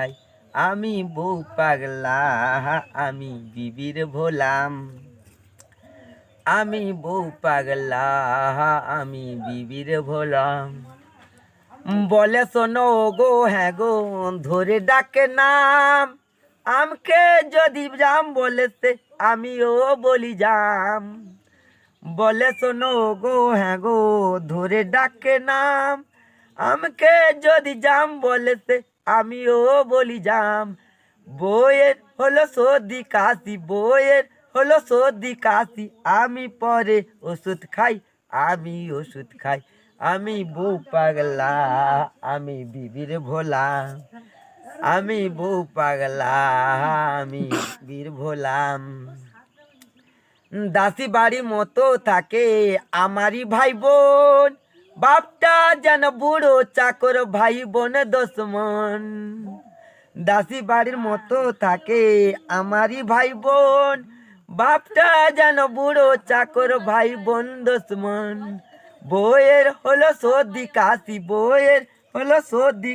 খাই। আমি বউ পাগলা, আমি বিবির ভোলাম। আমি বউ পাগলা, আমি বিবির ভোলাম। বলে শোনো গো, হ্যাঁ গো, ধরে ডাকে নাম। আমকে যদি জাম বলেছে, আমিও বলি জাম। বলে শোনো গো, হ্যাঁ গো, ধরে ডাকে নাম। আমকে যদি জাম বলেছে, আমিও বলি জাম। বইয়ের হলো সর্দি কাশি, বইয়ের হলো সর্দি কাশি। আমি পরে ওষুধ খাই, আমি ওষুধ খাই। আমি বউ পাগলা, আমি বিবির ভোলা। আমি বউ পাগলা, আমি বীর ভোলাম। দাসী বাড়ির মতো থাকে আমারই ভাই বোন। বাপটা যেন বুড়ো, চাকর ভাই বোন দুশ্মন। দাসী বাড়ির মতো থাকে আমারই ভাই বোন। বাপটা যেন বুড়ো, চাকর ভাই বোন দুশ্মন। বইয়ের হলো সর্দি কাশি, বইয়ের হলো সর্দি